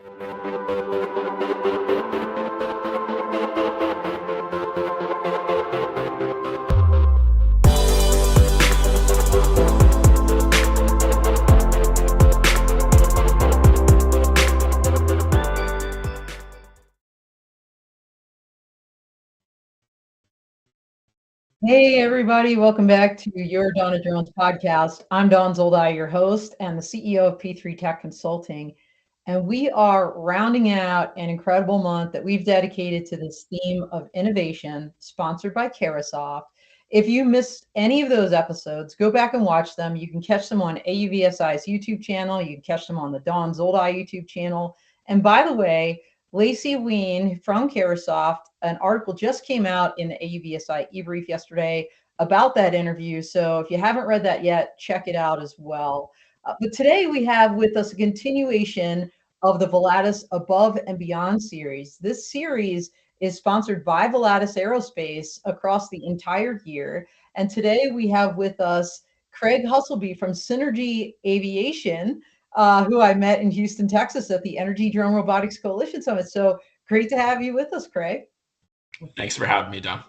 Hey everybody, welcome back to your Donna Jones podcast. I'm Dawn Zoldi, your host and the CEO of P3 Tech Consulting. And we are rounding out an incredible month that we've dedicated to this theme of innovation, sponsored by Carasoft. If you missed any of those episodes, go back and watch them. You can catch them on AUVSI's YouTube channel. You can catch them on the Dawn Zoldi YouTube channel. And by the way, Lacey Ween from Carasoft, an article just came out in the AUVSI eBrief yesterday about that interview. So if you haven't read that yet, check it out as well. But today we have with us a continuation of the Volatus Above and Beyond series. This series is sponsored by Volatus Aerospace across the entire year. And today we have with us Craig Husselby from Synergy Aviation, who I met in Houston, Texas at the Energy Drone Robotics Coalition Summit. So great to have you with us, Craig. Thanks for having me, Don.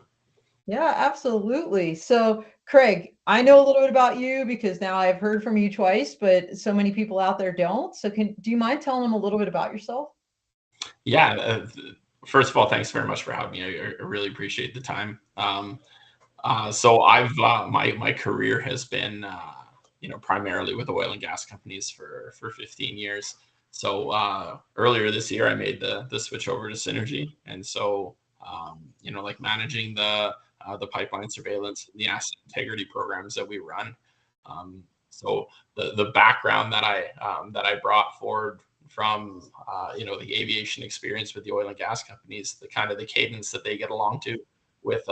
Yeah, absolutely. So, Craig, I know a little bit about you because now I've heard from you twice, but so many people out there don't. So do you mind telling them a little bit about yourself? Yeah. First of all, thanks very much for having me. I really appreciate the time. So I've my career has been primarily with oil and gas companies for 15 years. So earlier this year, I made the switch over to Synergy, and so like managing the pipeline surveillance and the asset integrity programs that we run. So the background that I brought forward from the aviation experience with the oil and gas companies, the kind of the cadence that they get along to with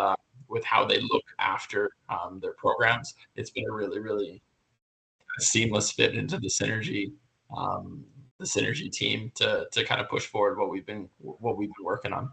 how they look after their programs, it's been a really seamless fit into the synergy team to kind of push forward what we've been working on.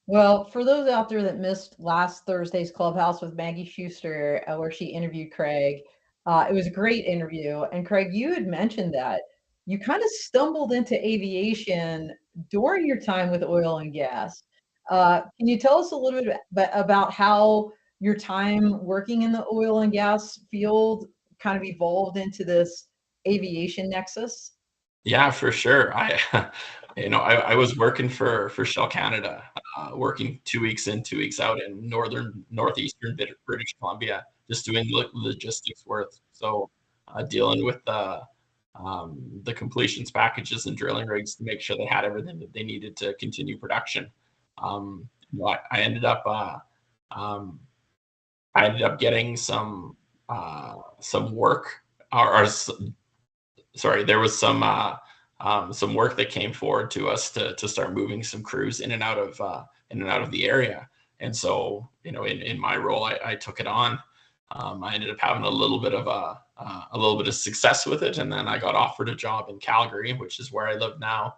Well, for those out there that missed last Thursday's Clubhouse with Maggie Schuster, where she interviewed Craig, it was a great interview. And Craig, you had mentioned that you kind of stumbled into aviation during your time with oil and gas. Can you tell us a little bit about how your time working in the oil and gas field kind of evolved into this aviation nexus? Yeah, for sure. I was working for Shell Canada, working 2 weeks in, 2 weeks out in northeastern British Columbia, just doing logistics work. So dealing with the completions packages and drilling rigs to make sure they had everything that they needed to continue production. I ended up getting some work, sorry, there was some work that came forward to us to start moving some crews in and out of the area. And so, in my role, I took it on. I ended up having a little bit of success with it, and then I got offered a job in Calgary, which is where I live now,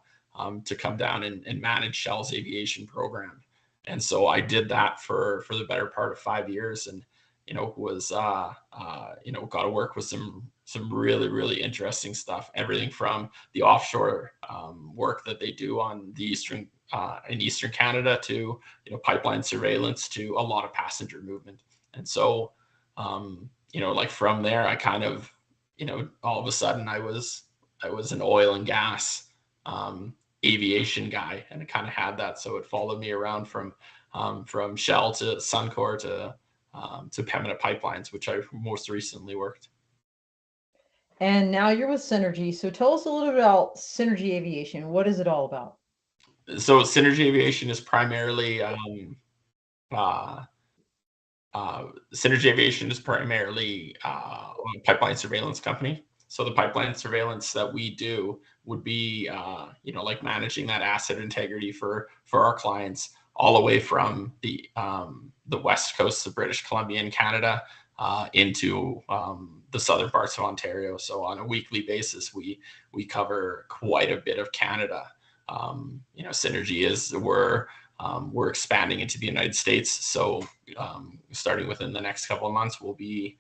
to come down and manage Shell's aviation program. And so I did that for the better part of 5 years, and got to work with some really interesting stuff. Everything from the offshore work that they do on the in Eastern Canada to pipeline surveillance to a lot of passenger movement. And so like from there, I kind of all of a sudden I was an oil and gas aviation guy, and it kind of had that. So it followed me around from Shell to Suncor to Pembina Pipelines, which I most recently worked. And now you're with Synergy. So tell us a little bit about Synergy Aviation. What is it all about? So Synergy Aviation is primarily a pipeline surveillance company. So the pipeline surveillance that we do would be, like managing that asset integrity for our clients, all the way from the west coast of British Columbia and Canada into the southern parts of Ontario. So on a weekly basis, we cover quite a bit of Canada. Synergy we're expanding into the United States. So starting within the next couple of months, we'll be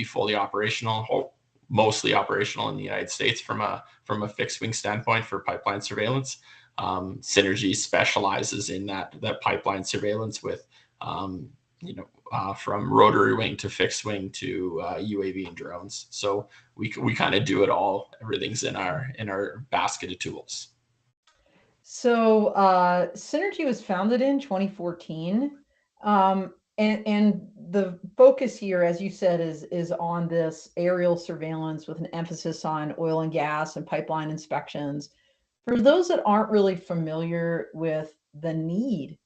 fully operational. mostly operational in the United States from a fixed wing standpoint for pipeline surveillance. Synergy specializes in that pipeline surveillance with from rotary wing to fixed wing to UAV and drones. So we kind of do it all. Everything's in our basket of tools. So Synergy was founded in 2014. And the focus here, as you said, is on this aerial surveillance with an emphasis on oil and gas and pipeline inspections. For those that aren't really familiar with the need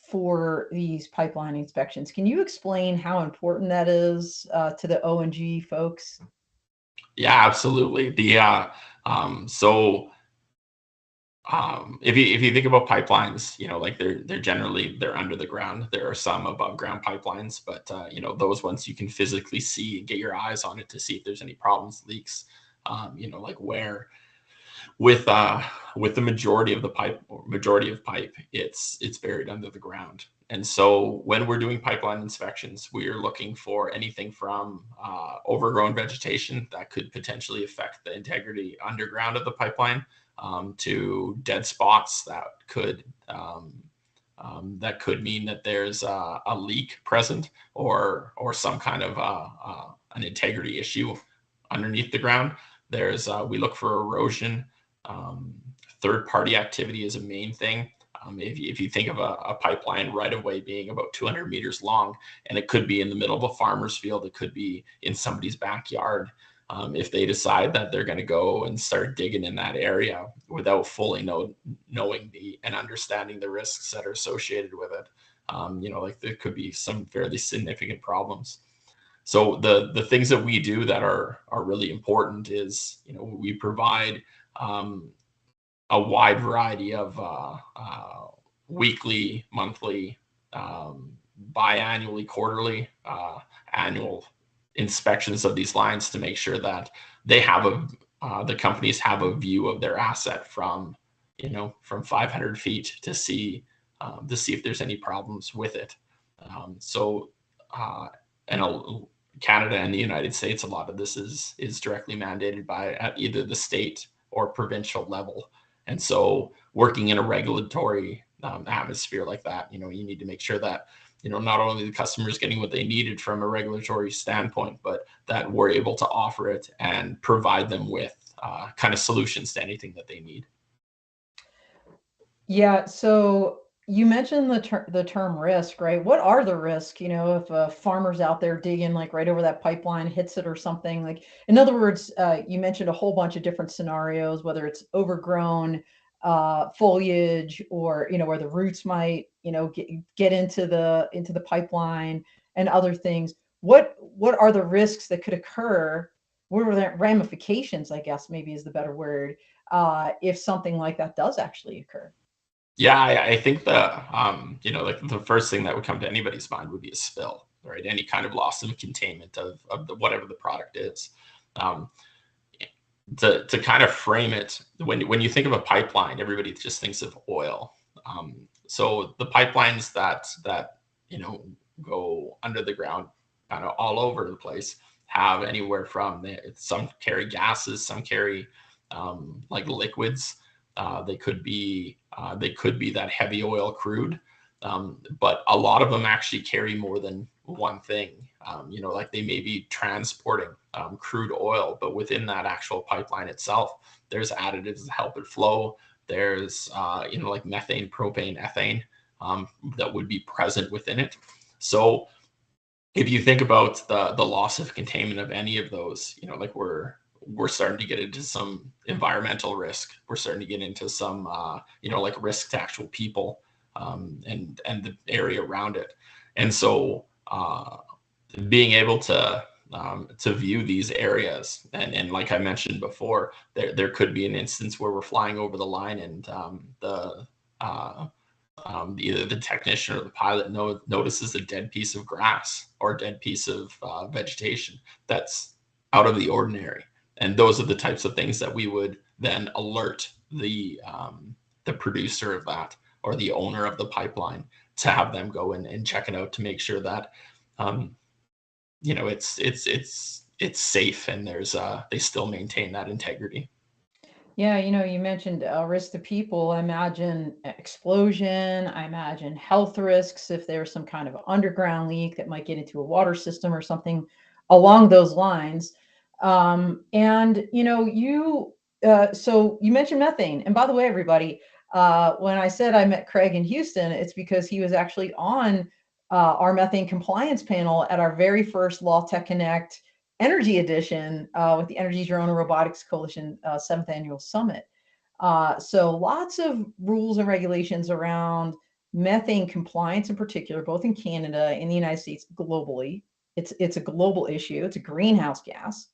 for these pipeline inspections, can you explain how important that is to the O&G folks? Yeah, absolutely. If you think about pipelines, like they're generally they're under the ground. There are some above ground pipelines, but those ones you can physically see and get your eyes on it to see if there's any problems, leaks. Like where with the majority of pipe, it's buried under the ground. And so when we're doing pipeline inspections, we're looking for anything from overgrown vegetation that could potentially affect the integrity underground of the pipeline, to dead spots that could mean that there's a leak present or some kind of an integrity issue underneath the ground. We look for erosion. Third-party activity is a main thing. If you think of a pipeline right of way being about 200 meters long, and it could be in the middle of a farmer's field, it could be in somebody's backyard. If they decide that they're going to go and start digging in that area without fully knowing and understanding the risks that are associated with it, like there could be some fairly significant problems. So the things that we do that are really important is, we provide a wide variety of weekly, monthly, biannually, quarterly, annual inspections of these lines to make sure that the companies have a view of their asset from 500 feet to see if there's any problems with it. And Canada and the United States, a lot of this is directly mandated at either the state or provincial level. And so working in a regulatory atmosphere like that, you need to make sure that, not only the customer is getting what they needed from a regulatory standpoint, but that we're able to offer it and provide them with kind of solutions to anything that they need. Yeah, so you mentioned the term risk, right? What are the risks, if a farmer's out there digging like right over that pipeline, hits it or something? Like, in other words, you mentioned a whole bunch of different scenarios, whether it's overgrown foliage or, where the roots might, get into the pipeline and other things. What are the risks that could occur? What are the ramifications, I guess maybe is the better word, if something like that does actually occur? Yeah, I think like the first thing that would come to anybody's mind would be a spill, right? Any kind of loss of containment of whatever the product is. To kind of frame it, when you think of a pipeline, everybody just thinks of oil. So the pipelines that go under the ground, kind of all over the place, have anywhere from some carry gases, some carry like liquids. They could be that heavy oil crude, but a lot of them actually carry more than one thing. Like they may be transporting crude oil, but within that actual pipeline itself, there's additives that help it flow. There's like methane, propane, ethane that would be present within it. So if you think about the loss of containment of any of those, like we're starting to get into some environmental risk. We're starting to get into some, like risk to actual people and the area around it. And so being able to view these areas, and like I mentioned before, there could be an instance where we're flying over the line and either the technician or the pilot notices a dead piece of grass or a dead piece of vegetation that's out of the ordinary. And those are the types of things that we would then alert the producer of that or the owner of the pipeline to have them go in and check it out to make sure that it's it's safe and there's they still maintain that integrity. Yeah, you mentioned risk to people. I imagine explosion. I imagine health risks if there's some kind of underground leak that might get into a water system or something along those lines. And so you mentioned methane. And by the way, everybody, when I said I met Craig in Houston, it's because he was actually on our methane compliance panel at our very first Law Tech Connect Energy Edition with the Energy Drone and Robotics Coalition 7th Annual Summit. So lots of rules and regulations around methane compliance in particular, both in Canada and the United States, globally. It's a global issue. It's a greenhouse gas.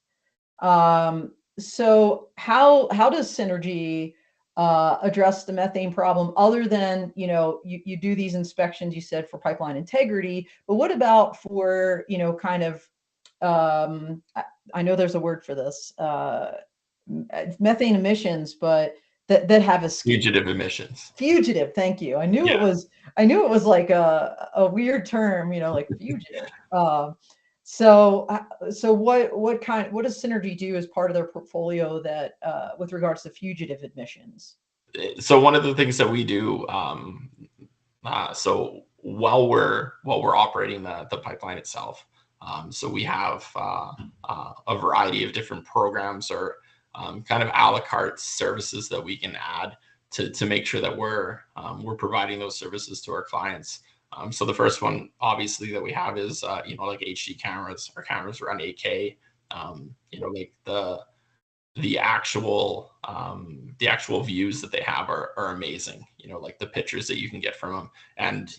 So how does Synergy address the methane problem other than, you do these inspections, you said, for pipeline integrity, but what about for, kind of, I know there's a word for this, methane emissions, but that have escaped. Fugitive emissions. Fugitive, thank you. I knew it was like a weird term, like fugitive. So what does Synergy do as part of their portfolio that with regards to fugitive emissions? So one of the things that we do, so while we're operating the pipeline itself, so we have a variety of different programs or kind of a la carte services that we can add to make sure that we're providing those services to our clients. So the first one, obviously, that we have is like HD cameras. Our cameras run 8K. Like the actual views that they have are amazing. Like the pictures that you can get from them, and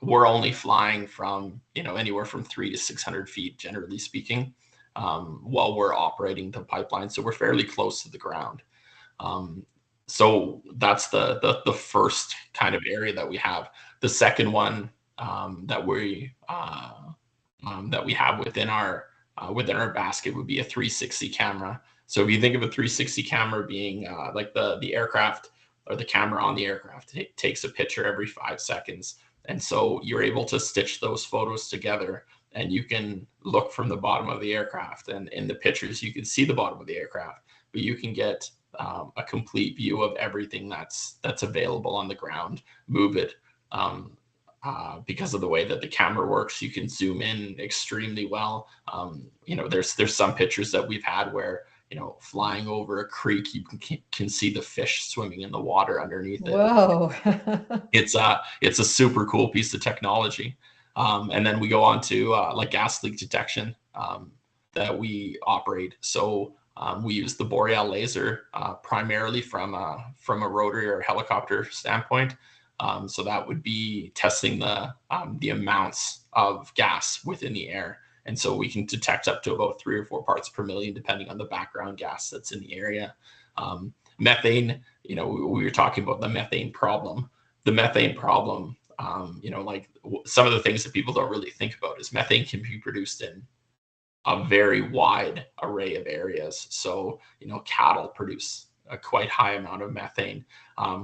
we're only flying from anywhere from 300 to 600 feet, generally speaking, while we're operating the pipeline. So we're fairly close to the ground. So that's the first kind of area that we have. The second one that we have within our basket would be a 360 camera. So if you think of a 360 camera being like the aircraft or the camera on the aircraft, it takes a picture every 5 seconds. And so you're able to stitch those photos together, and you can look from the bottom of the aircraft, and in the pictures you can see the bottom of the aircraft, but you can get a complete view of everything that's available on the ground, move it. Because of the way that the camera works, you can zoom in extremely well. There's some pictures that we've had where flying over a creek, you can see the fish swimming in the water underneath it. Whoa. It's a super cool piece of technology. And then we go on to like gas leak detection that we operate. So we use the Boreal laser primarily from a rotary or helicopter standpoint. So that would be testing the amounts of gas within the air. And so we can detect up to about 3 or 4 parts per million, depending on the background gas that's in the area. Methane, we were talking about the methane problem. The methane problem, like some of the things that people don't really think about is methane can be produced in a very wide array of areas. So, cattle produce a quite high amount of methane,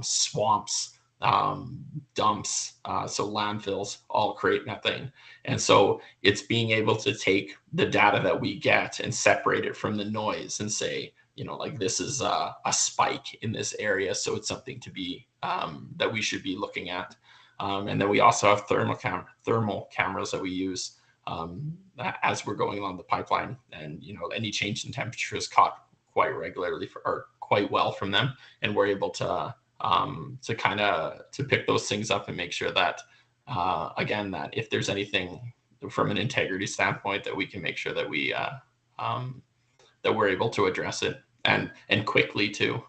swamps, dumps, so landfills all create methane. And so it's being able to take the data that we get and separate it from the noise and say, like this is a spike in this area, so it's something to be that we should be looking at. And then we also have thermal cameras that we use as we're going along the pipeline, and any change in temperature is caught quite regularly or quite well from them, and we're able to pick those things up and make sure that again, that if there's anything from an integrity standpoint, that we can make sure that we that we're able to address it and quickly too.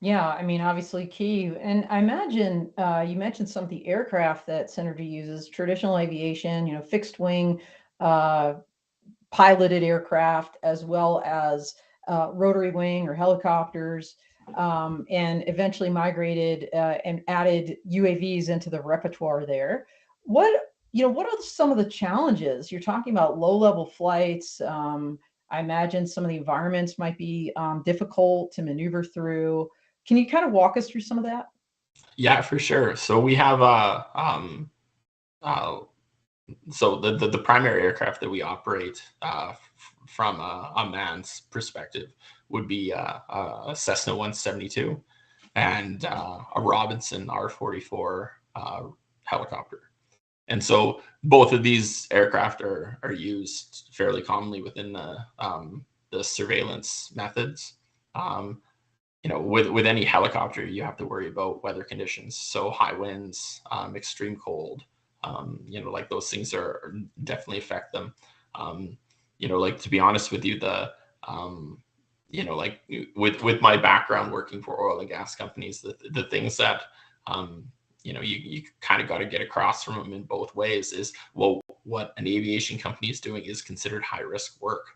Yeah, I mean, obviously key. And I imagine you mentioned some of the aircraft that Synergy uses, traditional aviation, fixed wing, piloted aircraft, as well as rotary wing or helicopters, and eventually migrated and added UAVs into the repertoire there. What are some of the challenges? You're talking about low-level flights. I imagine some of the environments might be difficult to maneuver through. Can you kind of walk us through some of that? Yeah, for sure. So we have so the primary aircraft that we operate from a man's perspective would be a Cessna 172 and a Robinson R-44 helicopter. And so both of these aircraft are used fairly commonly within the surveillance methods. With any helicopter, you have to worry about weather conditions. So high winds, extreme cold, like those things are definitely affect them. Like, to be honest with you, like with my background working for oil and gas companies, the things that you kind of got to get across from them in both ways is, well, what an aviation company is doing is considered high risk work,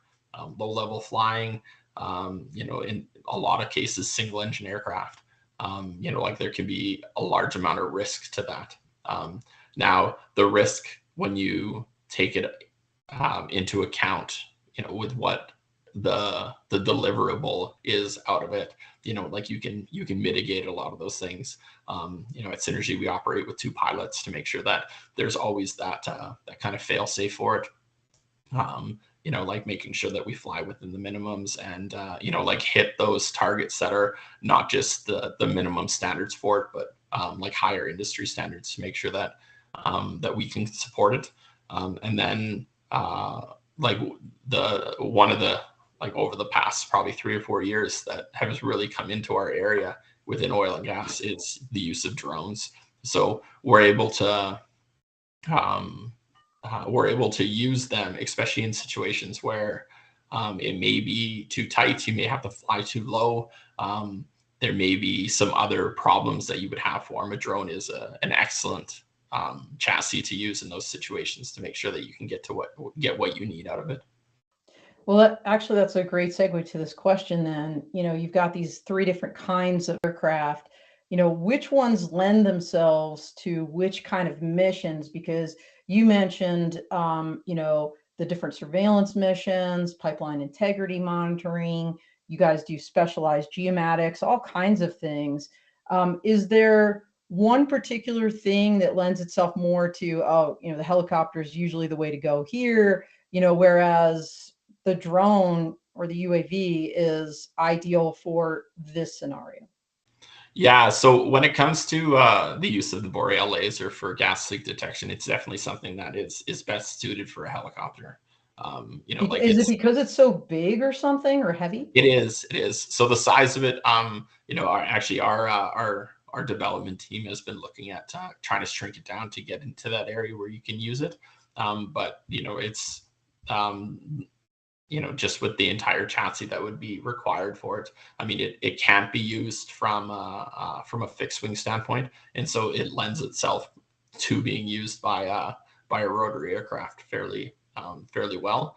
low level flying, in a lot of cases, single engine aircraft. Like there can be a large amount of risk to that. Now, the risk when you take it into account, with what the deliverable is out of it, like you can mitigate a lot of those things. At Synergy, we operate with 2 pilots to make sure that there's always that kind of fail safe for it. Like making sure that we fly within the minimums and, like hit those targets that are not just the minimum standards for it, but like higher industry standards to make sure that that we can support it. And then like over the past probably 3 or 4 years that has really come into our area within oil and gas is the use of drones. So we're able to use them, especially in situations where it may be too tight. You may have to fly too low. There may be some other problems that you would have for them. A drone is an excellent chassis to use in those situations to make sure that you can get what you need out of it. Well, that's a great segue to this question then. You've got these 3 different kinds of aircraft. Which ones lend themselves to which kind of missions? Because you mentioned, the different surveillance missions, pipeline integrity monitoring. You guys do specialized geomatics, all kinds of things. Is there one particular thing that lends itself more to, the helicopter is usually the way to go here, whereas the drone or the UAV is ideal for this scenario? Yeah, so when it comes to the use of the Boreal laser for gas leak detection, it's definitely something that is best suited for a helicopter. Is it because it's so big or something, or heavy? It is. So the size of it, our development team has been looking at trying to shrink it down to get into that area where you can use it. But it's just with the entire chassis that would be required for it. I mean, it can't be used from a fixed wing standpoint, and so it lends itself to being used by a rotary aircraft fairly well.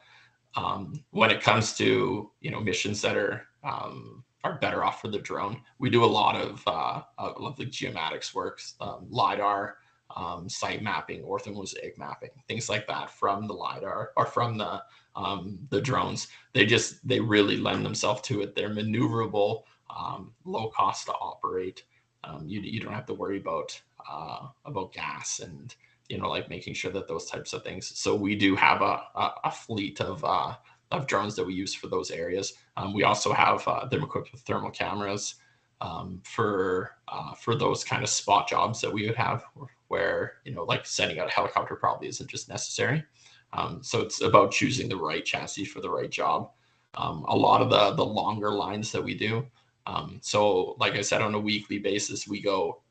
When it comes to missions that are better off for the drone, we do a lot of the geomatics works, LiDAR, site mapping, orthomosaic mapping, things like that from the LiDAR or from the drones. They really lend themselves to it. They're maneuverable, low cost to operate. You don't have to worry about gas and like making sure that those types of things. So we do have a fleet of drones that we use for those areas. We also have them equipped with thermal cameras for those kind of spot jobs that we would have where like sending out a helicopter probably isn't just necessary. So it's about choosing the right chassis for the right job. A lot of the longer lines that we do. So like I said, on a weekly basis, we go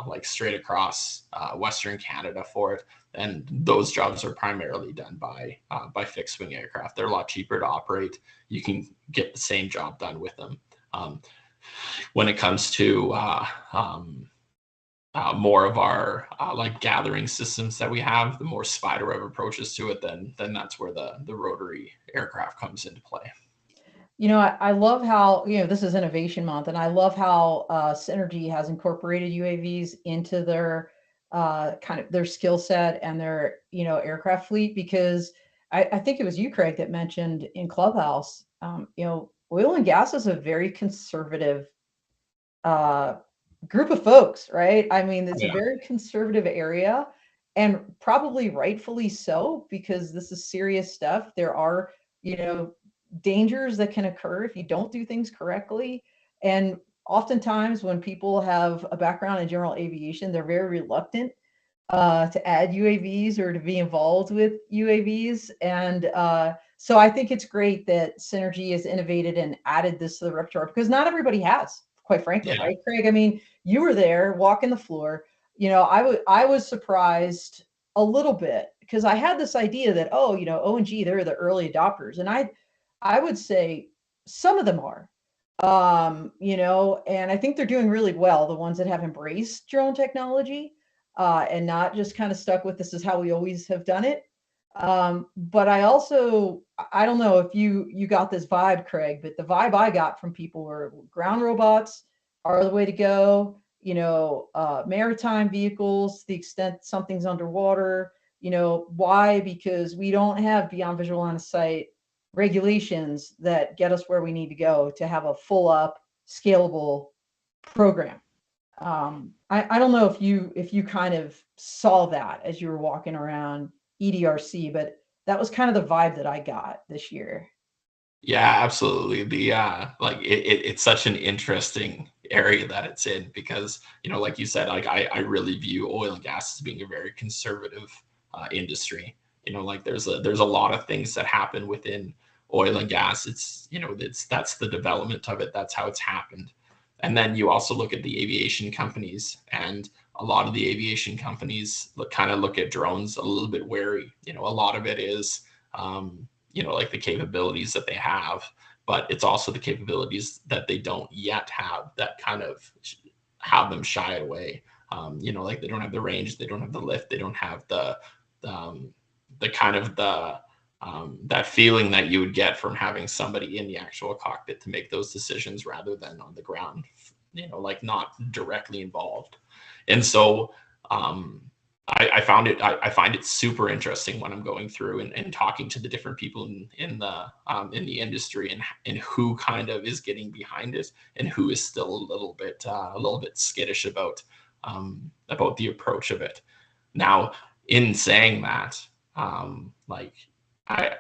like straight across Western Canada for it. And those jobs are primarily done by fixed wing aircraft. They're a lot cheaper to operate. You can get the same job done with them. When it comes to more of our like gathering systems that we have, the more spiderweb approaches to it, then that's where the rotary aircraft comes into play. I love how, this is Innovation Month, and I love how Synergy has incorporated UAVs into their kind of their skill set and their, aircraft fleet, because I think it was you, Craig, that mentioned in Clubhouse, oil and gas is a very conservative group of folks, right? I mean, it's a very conservative area, and probably rightfully so, because this is serious stuff. There are, dangers that can occur if you don't do things correctly. And oftentimes when people have a background in general aviation, they're very reluctant to add UAVs or to be involved with UAVs. And so I think it's great that Synergy has innovated and added this to the repertoire, because not everybody has, quite frankly, Yeah. right, Craig? I mean, you were there walking the floor. I was surprised a little bit, because I had this idea that, O&G, they're the early adopters. And I would say some of them are. And I think they're doing really well, the ones that have embraced drone technology, and not just kind of stuck with, this is how we always have done it. But I don't know if you got this vibe, Craig, but the vibe I got from people were ground robots are the way to go. Maritime vehicles, to the extent something's underwater. Why? Because we don't have beyond visual line of sight regulations that get us where we need to go to have a full up scalable program. I don't know if you kind of saw that as you were walking around EDRC, but that was kind of the vibe that I got this year. Yeah, absolutely. It's such an interesting area that it's in, because, like you said, like I really view oil and gas as being a very conservative industry. Like there's a lot of things that happen within oil and gas. That's the development of it. That's how it's happened. And then you also look at the aviation companies, and a lot of the aviation companies look at drones a little bit wary. A lot of it is, like the capabilities that they have, but it's also the capabilities that they don't yet have that kind of have them shy away. Like they don't have the range, they don't have the lift, they don't have the kind of that feeling that you would get from having somebody in the actual cockpit to make those decisions rather than on the ground, like not directly involved. And so I find it super interesting when I'm going through and talking to the different people in the industry, and who kind of is getting behind it and who is still a little bit skittish about the approach of it. Now, in saying that, like I,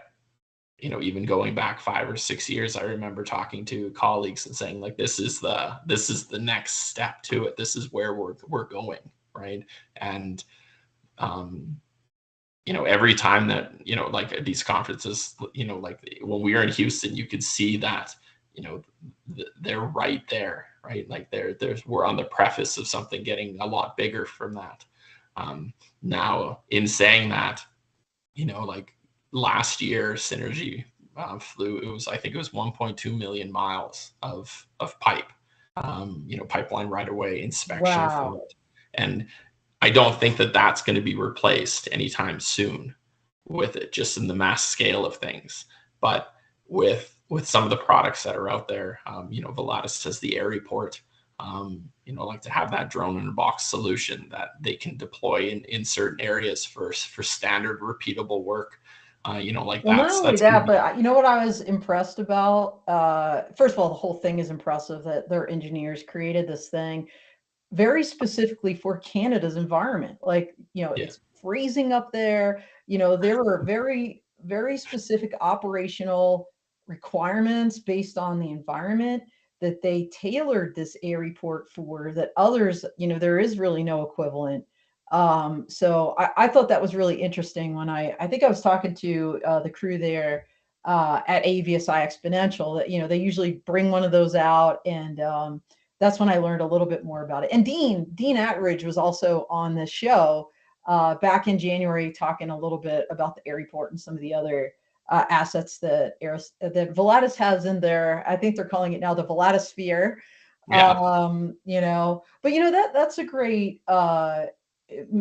even going back 5 or 6 years, I remember talking to colleagues and saying, like, this is the next step to it. This is where we're going, right? And every time that, like at these conferences, like when we were in Houston, you could see that, they're right there, right? Like we're on the preface of something getting a lot bigger from that. Now, in saying that, like last year, Synergy flew, I think it was 1.2 million miles of pipe, pipeline right away inspection from Wow. it. And I don't think that that's going to be replaced anytime soon with it, just in the mass scale of things. But with some of the products that are out there, Volatus has the air report, like to have that drone in a box solution that they can deploy in certain areas for standard repeatable work. Like Well, not only that's going to that, be, but you know what I was impressed about? First of all, the whole thing is impressive that their engineers created this thing very specifically for Canada's environment. Like, yeah, it's freezing up there. There were very, very specific operational requirements based on the environment that they tailored this air report for, that others, there is really no equivalent. So I thought that was really interesting when I think I was talking to the crew there at AVSI Exponential, that, they usually bring one of those out, and that's when I learned a little bit more about it. And Dean Attridge was also on this show back in January, talking a little bit about the air report and some of the other assets that Volatus has in there. I think they're calling it now the Volatus Sphere. yeah, But that's a great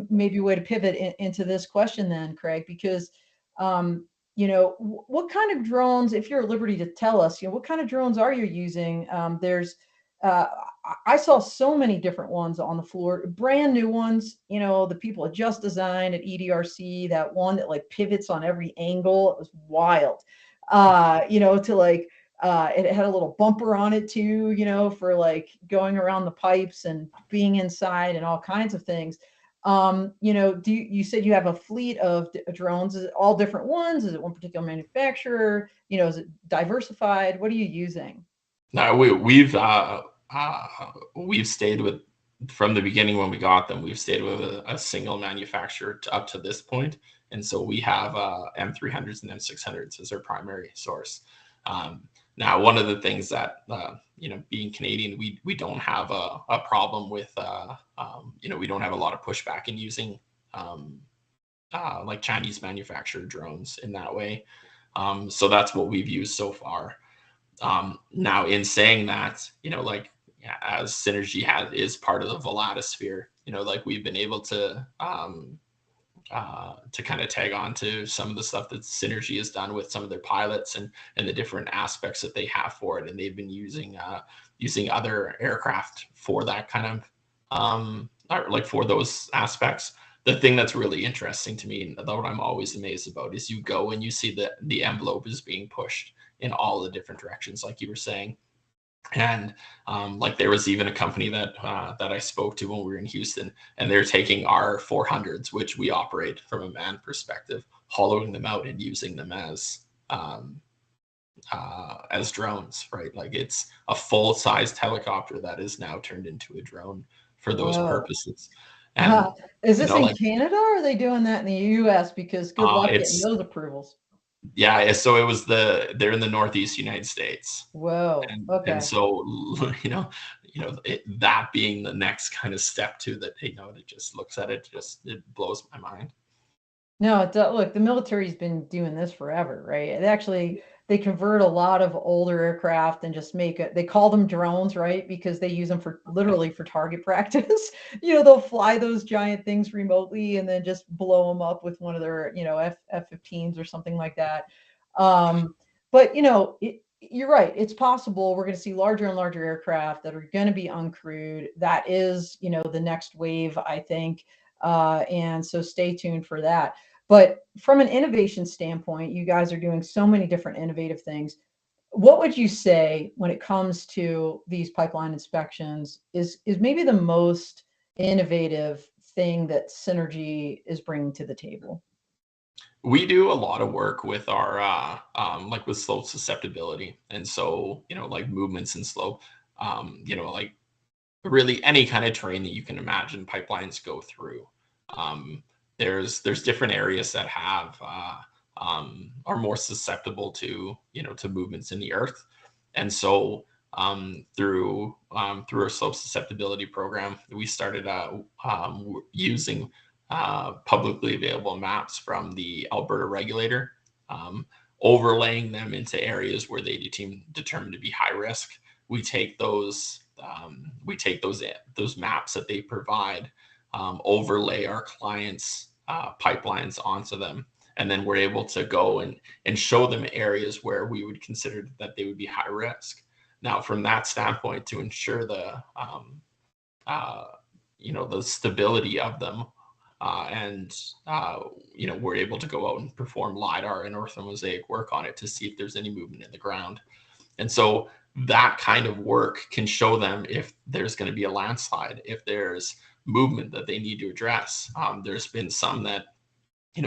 maybe way to pivot into this question then, Craig, because what kind of drones, if you're at liberty to tell us, what kind of drones are you using? There's uh, I saw so many different ones on the floor, brand new ones, the people had just designed at EDRC, that one that like pivots on every angle. It was wild. To like, it had a little bumper on it too, for like going around the pipes and being inside and all kinds of things. You said you have a fleet of drones. Is it all different ones? Is it one particular manufacturer? Is it diversified? What are you using? No, we've stayed with, from the beginning when we got them. We've stayed with a single manufacturer up to this point, and so we have M300s and M600s as our primary source. Now, one of the things that being Canadian, we don't have a problem with we don't have a lot of pushback in using like Chinese manufactured drones in that way. So that's what we've used so far. Now, in saying that, as Synergy is part of the Volatus sphere, like we've been able to kind of tag on to some of the stuff that Synergy has done with some of their pilots and the different aspects that they have for it, and they've been using other aircraft for that kind of like for those aspects. The thing that's really interesting to me, and what I'm always amazed about, is you go and you see the envelope is being pushed in all the different directions, like you were saying. And like there was even a company that I spoke to when we were in Houston, and they're taking our 400s, which we operate from a manned perspective, hollowing them out and using them as drones, right? Like it's a full-sized helicopter that is now turned into a drone for those Whoa. purposes. And Is this in like Canada, or are they doing that in the US? Because good luck getting those approvals. yeah, so they're in the Northeast United States. Whoa. Okay. And so that being the next kind of step to that, it just looks at it, it blows my mind. No, look, the military's been doing this forever, right? They convert a lot of older aircraft and just they call them drones, right? Because they use them literally for target practice. They'll fly those giant things remotely and then just blow them up with one of their, F-15s or something like that. But you're right. It's possible we're going to see larger and larger aircraft that are going to be uncrewed. That is, the next wave, I think. And so stay tuned for that. But from an innovation standpoint, you guys are doing so many different innovative things. What would you say when it comes to these pipeline inspections is maybe the most innovative thing that Synergy is bringing to the table? We do a lot of work with our like with slope susceptibility, and so like movements in slope, like really any kind of terrain that you can imagine pipelines go through. There's different areas that have are more susceptible to to movements in the earth, and so through our slope susceptibility program, we started using publicly available maps from the Alberta regulator, overlaying them into areas where they determined to be high risk. We take those maps that they provide, overlay our clients' pipelines onto them, and then we're able to go and show them areas where we would consider that they would be high risk. Now, from that standpoint, to ensure the the stability of them, we're able to go out and perform LiDAR and orthomosaic work on it to see if there's any movement in the ground. And so that kind of work can show them if there's going to be a landslide, if there's movement that they need to address. There's been some that,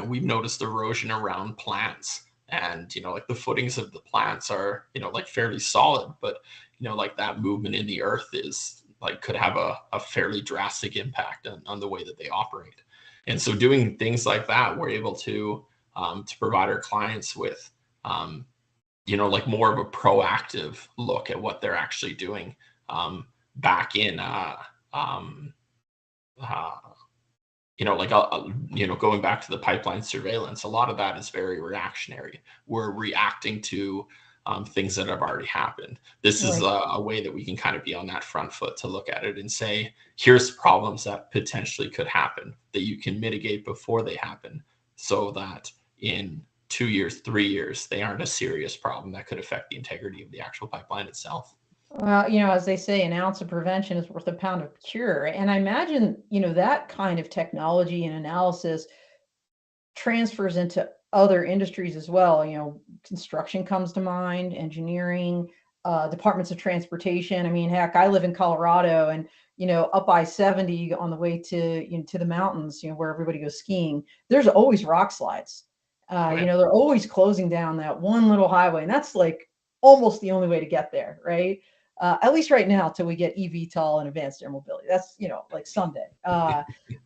we've noticed erosion around plants, and, like the footings of the plants are, like fairly solid, but, like that movement in the earth is like could have a fairly drastic impact on the way that they operate. And so doing things like that, we're able to provide our clients with, like more of a proactive look at what they're actually doing. Back in, going back to the pipeline surveillance, a lot of that is very reactionary. We're reacting to things that have already happened. This is a way that we can kind of be on that front foot to look at it and say, here's problems that potentially could happen that you can mitigate before they happen, so that in 2 years, 3 years, they aren't a serious problem that could affect the integrity of the actual pipeline itself. Well, as they say, an ounce of prevention is worth a pound of cure. And I imagine, that kind of technology and analysis transfers into other industries as well. Construction comes to mind, engineering, departments of transportation. I mean, heck, I live in Colorado, and up I-70 on the way to, to the mountains, where everybody goes skiing, there's always rock slides. They're always closing down that one little highway, and that's like almost the only way to get there, right? At least right now, till we get eVTOL and advanced air mobility. That's like someday.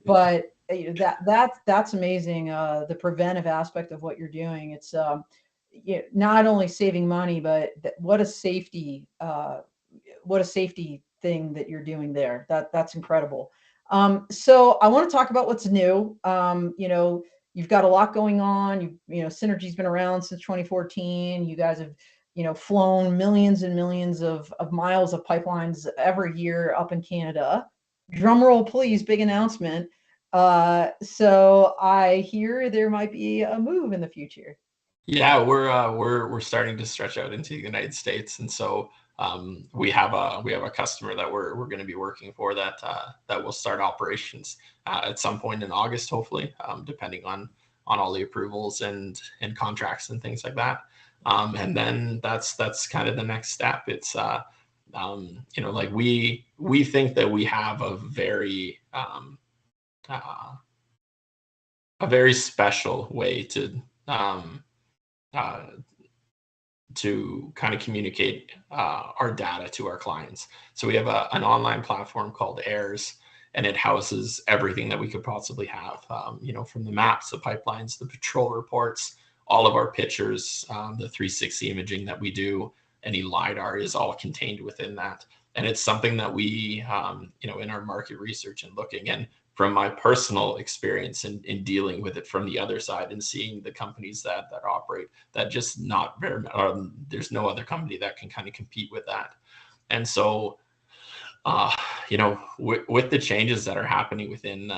But that's amazing. The preventive aspect of what you're doing. It's not only saving money, but what a safety thing that you're doing there. That's incredible. So I want to talk about what's new. You've got a lot going on. Synergy's been around since 2014. You guys have, flown millions and millions of miles of pipelines every year up in Canada. Drum roll, please. Big announcement. So I hear there might be a move in the future. Yeah, we're starting to stretch out into the United States, and so we have a customer that we're going to be working for that will start operations at some point in August, hopefully, depending on all the approvals and contracts and things like that. And then that's kind of the next step. It's like we think that we have a very special way to kind of communicate our data to our clients. So we have an online platform called AIRS, and it houses everything that we could possibly have, from the maps, the pipelines, the patrol reports, all of our pictures, the 360 imaging that we do, any LiDAR is all contained within that. And it's something that we, in our market research and looking, and from my personal experience in dealing with it from the other side and seeing the companies that operate, that just not very, there's no other company that can kind of compete with that. And so, with the changes that are happening within,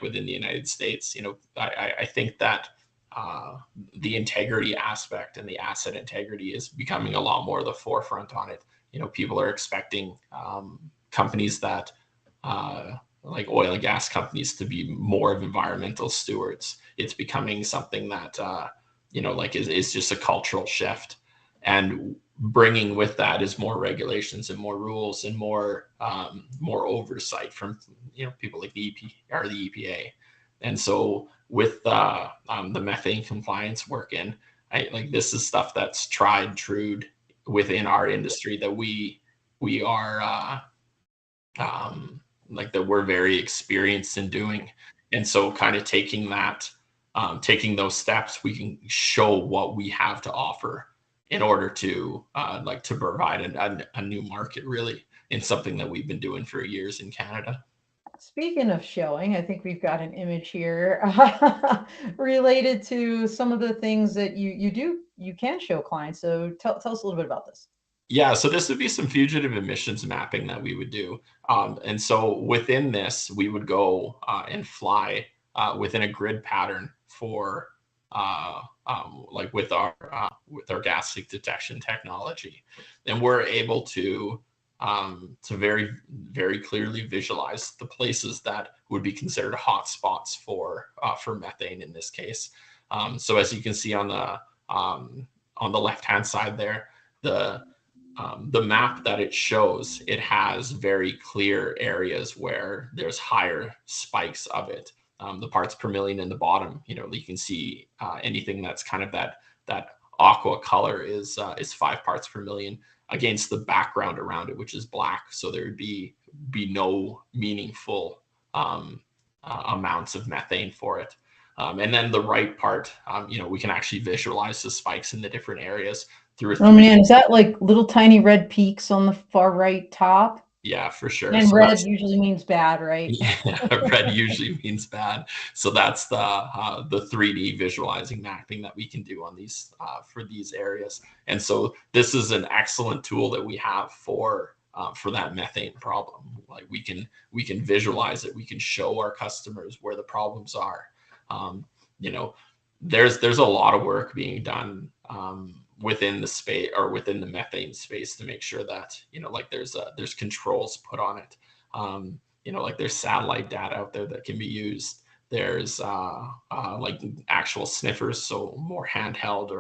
within the United States, I think that the integrity aspect and the asset integrity is becoming a lot more of the forefront on it. People are expecting companies that, like oil and gas companies, to be more of environmental stewards. It's becoming something that, is just a cultural shift. And bringing with that is more regulations and more rules and more oversight from, people like the EPA. And so with the methane compliance working, this is stuff that's tried true within our industry that we are that we're very experienced in doing. And so kind of taking those steps, we can show what we have to offer in order to to provide a new market, really, in something that we've been doing for years in Canada. Speaking of showing, I think we've got an image here related to some of the things that you can show clients. So tell us a little bit about this. Yeah, so this would be some fugitive emissions mapping that we would do. And so within this, we would go and fly within a grid pattern for with our gas leak detection technology. And we're able to very, very clearly visualize the places that would be considered hot spots for methane in this case. So as you can see on the left-hand side there, the map that it shows, it has very clear areas where there's higher spikes of it. The parts per million in the bottom, you can see anything that's kind of that aqua color is 5 parts per million against the background around it, which is black. So there would be no meaningful amounts of methane for it. And then the right part, we can actually visualize the spikes in the different areas through. Oh man, is that like little tiny red peaks on the far right top? Yeah, for sure. And so red usually means bad, right? Yeah, red usually means bad. So that's the 3D visualizing mapping that we can do on these for these areas. And so this is an excellent tool that we have for that methane problem. Like we can visualize it. We can show our customers where the problems are. There's a lot of work being done within the space or within the methane space to make sure that there's controls put on it. There's satellite data out there that can be used. There's like actual sniffers, so more handheld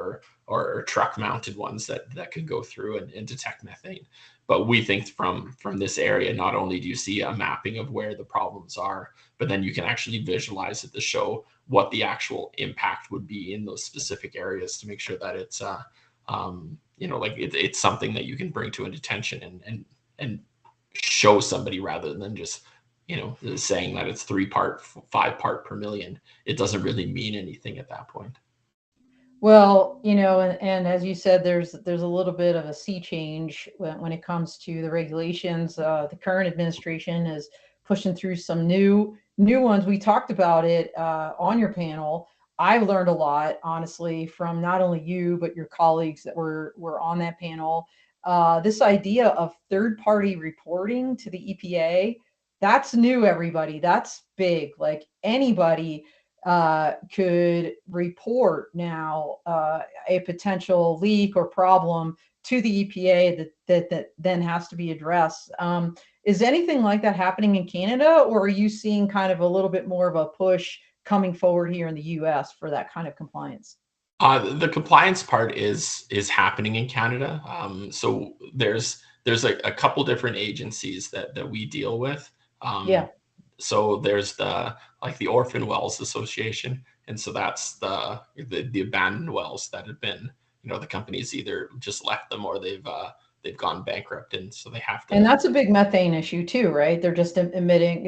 or truck mounted ones that could go through and detect methane. But we think from this area, not only do you see a mapping of where the problems are, but then you can actually visualize it to show what the actual impact would be in those specific areas to make sure that it's like it's something that you can bring to an attention and show somebody rather than just saying that it's 3 part, 5 part per million. It doesn't really mean anything at that point. Well, and as you said, there's a little bit of a sea change when it comes to the regulations. The current administration is pushing through some new ones. We talked about it on your panel. I've learned a lot, honestly, from not only you but your colleagues that were on that panel. This idea of third-party reporting to the EPA, that's new, everybody. That's big. Like anybody could report now a potential leak or problem to the EPA that then has to be addressed. Is anything like that happening in Canada, or are you seeing kind of a little bit more of a push coming forward here in the US for that kind of compliance? The compliance part is happening in Canada. So there's a couple different agencies that we deal with. Yeah. So there's the Orphan Wells Association, and so that's the abandoned wells that have been, the companies either just left them or they've gone bankrupt, and so they have And to. that's a big methane issue too, right? They're just emitting,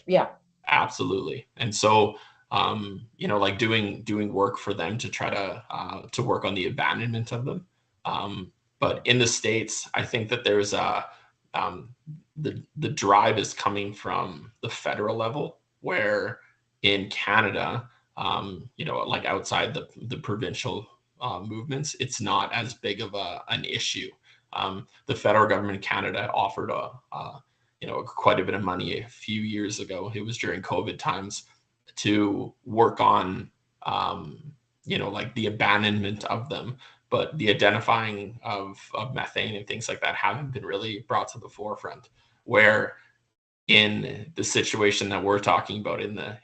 yeah. Absolutely. And so like doing work for them to try to work on the abandonment of them. But in the States, I think that there's um, the drive is coming from the federal level, where in Canada, like outside the provincial movements, it's not as big of an issue. The federal government in Canada offered quite a bit of money a few years ago. It was during COVID times, to work on, like the abandonment of them, but the identifying of methane and things like that haven't been really brought to the forefront. Where in the situation that we're talking about in the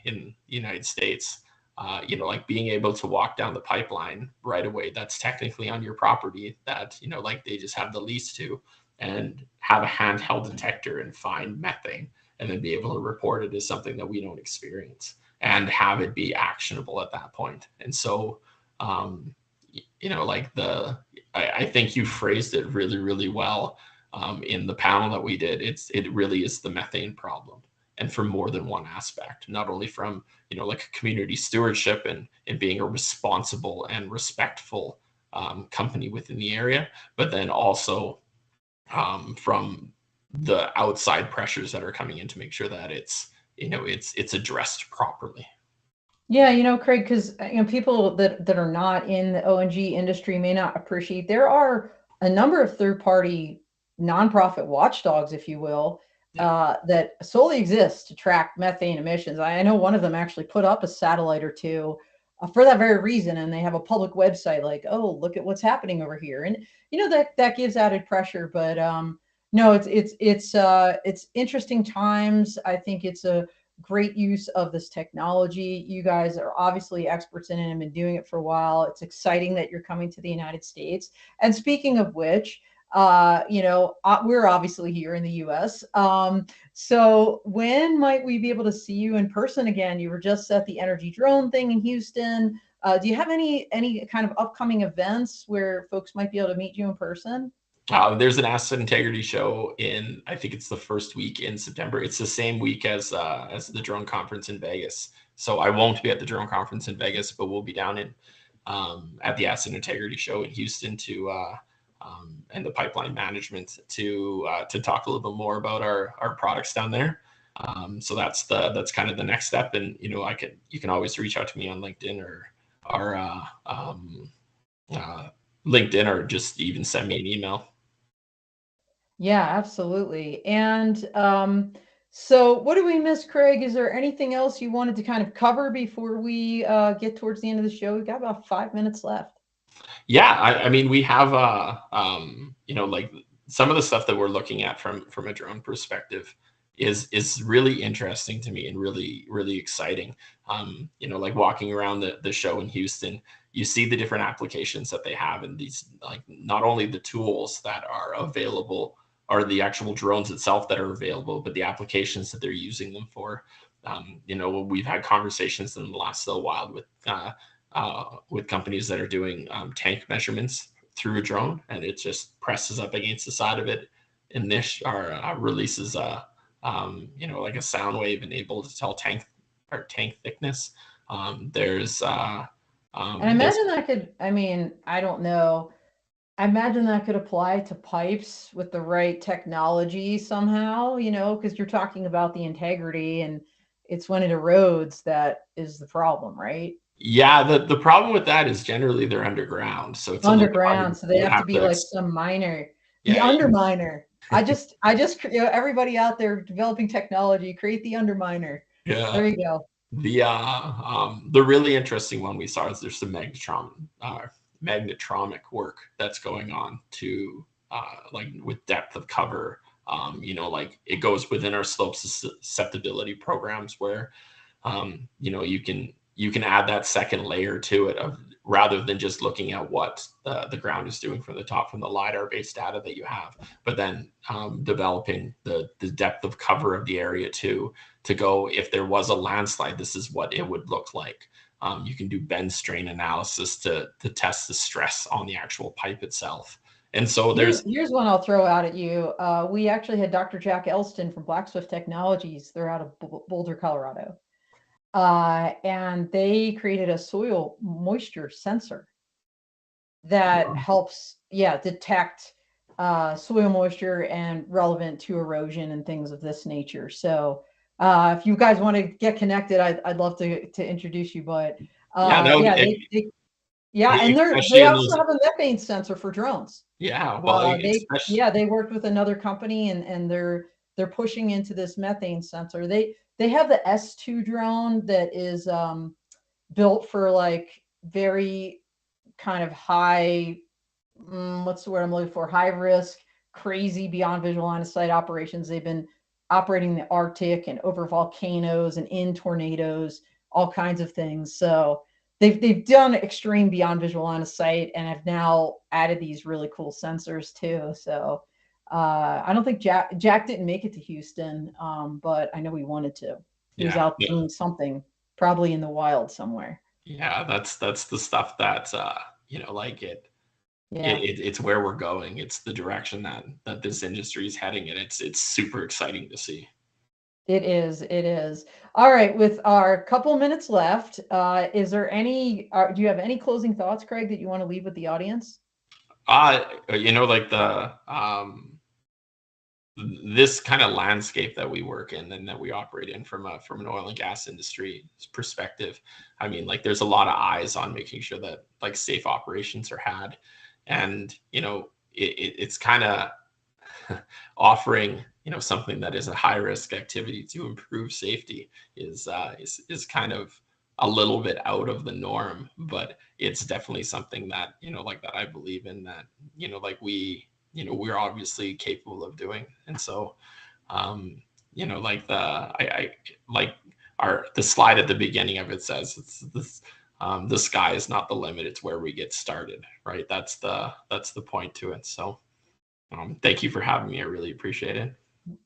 United States, like being able to walk down the pipeline right away, that's technically on your property, that, like they just have the lease to, and have a handheld detector and find methane and then be able to report it is something that we don't experience, and have it be actionable at that point. And so, like I think you phrased it really, really well in the panel that we did. It really is the methane problem, and from more than one aspect, not only from, like community stewardship and being a responsible and respectful company within the area, but then also from the outside pressures that are coming in to make sure that it's addressed properly. Yeah, Craig, because people that are not in the ONG industry may not appreciate there are a number of third-party nonprofit watchdogs, if you will, Yeah. that solely exist to track methane emissions. I know one of them actually put up a satellite or two for that very reason, and they have a public website like, oh, look at what's happening over here, and that gives added pressure. But no, it's interesting times. I think it's a great use of this technology. You guys are obviously experts in it and been doing it for a while. It's exciting that you're coming to the United States. And speaking of which, we're obviously here in the US. So when might we be able to see you in person again? You were just at the energy drone thing in Houston. Do you have any kind of upcoming events where folks might be able to meet you in person? There's an asset integrity show in, I think it's the first week in September. It's the same week as the drone conference in Vegas. So I won't be at the drone conference in Vegas, but we'll be down in at the asset integrity show in Houston to and the pipeline management to talk a little bit more about our products down there. So that's kind of the next step. And you can always reach out to me on LinkedIn or LinkedIn, or just even send me an email. Yeah, absolutely. And so what do we miss, Craig? Is there anything else you wanted to kind of cover before we get towards the end of the show? We've got about 5 minutes left. Yeah, I mean, we have like some of the stuff that we're looking at from a drone perspective is really interesting to me and really exciting. Like walking around the show in Houston, you see the different applications that they have, and these, like, not only the tools that are available or the actual drones itself that are available, but the applications that they're using them for. We've had conversations in the last little while with companies that are doing tank measurements through a drone, and it just presses up against the side of it, and this releases like a sound wave and able to tell tank thickness. There's and I imagine that could, I don't know. I imagine that could apply to pipes with the right technology somehow, because you're talking about the integrity, and it's when it erodes that is the problem, right? Yeah, the problem with that is generally they're underground, so it's Underground, so they you have to be like some miner, the yeah, underminer. I just, everybody out there developing technology, create the underminer. yeah. There you go. The really interesting one we saw is there's some magnetromic work that's going on to like with depth of cover. Like it goes within our slope susceptibility programs where you can add that second layer to it rather than just looking at what the ground is doing from the top from the LiDAR based data that you have, but then developing the depth of cover of the area to go, if there was a landslide, this is what it would look like. You can do bend strain analysis to test the stress on the actual pipe itself. And so here's one I'll throw out at you. We actually had Dr. Jack Elston from Black Swift Technologies. They're out of Boulder, Colorado. And they created a soil moisture sensor that helps, detect soil moisture and relevant to erosion and things of this nature. So if you guys want to get connected, I'd love to introduce you. But and they also have a methane sensor for drones. Yeah, well, they worked with another company, and they're pushing into this methane sensor. They have the S2 drone that is built for like very kind of high, what's the word I'm looking for? High risk, crazy beyond visual line of sight operations. They've been operating in the Arctic and over volcanoes and in tornadoes, all kinds of things. So they've done extreme beyond visual line of sight, and have now added these really cool sensors too. So I don't think Jack didn't make it to Houston, but I know he wanted to. He was out doing something, probably in the wild somewhere. Yeah, that's the stuff that it's where we're going. It's the direction that this industry is heading, and it's super exciting to see. It is. All right, with our couple minutes left, is there any? Do you have any closing thoughts, Craig, that you want to leave with the audience? This kind of landscape that we work in and that we operate in from an oil and gas industry perspective, there's a lot of eyes on making sure that like safe operations are had, and it's kind of offering something that is a high risk activity to improve safety is kind of a little bit out of the norm, but it's definitely something that that I believe in, that we're obviously capable of doing. And so the slide at the beginning of it says it's this, the sky is not the limit, it's where we get started, right? That's the point to it. So thank you for having me. I really appreciate it.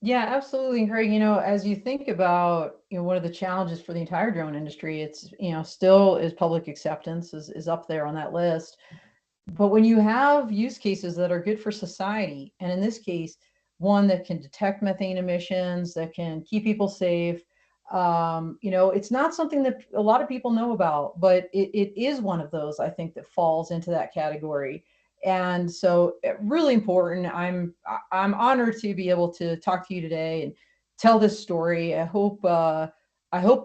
Yeah, absolutely. And Craig, as you think about, one of the challenges for the entire drone industry, it's, still is public acceptance is up there on that list. But when you have use cases that are good for society, and in this case, one that can detect methane emissions, that can keep people safe, it's not something that a lot of people know about, but it is one of those, I think, that falls into that category. And so really important. I'm honored to be able to talk to you today and tell this story. I hope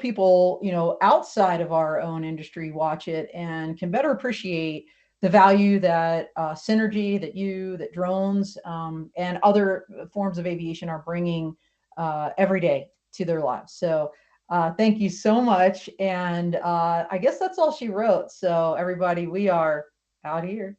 people, outside of our own industry watch it and can better appreciate the value that synergy, that drones and other forms of aviation are bringing every day to their lives. So thank you so much. And I guess that's all she wrote. So everybody, we are out here.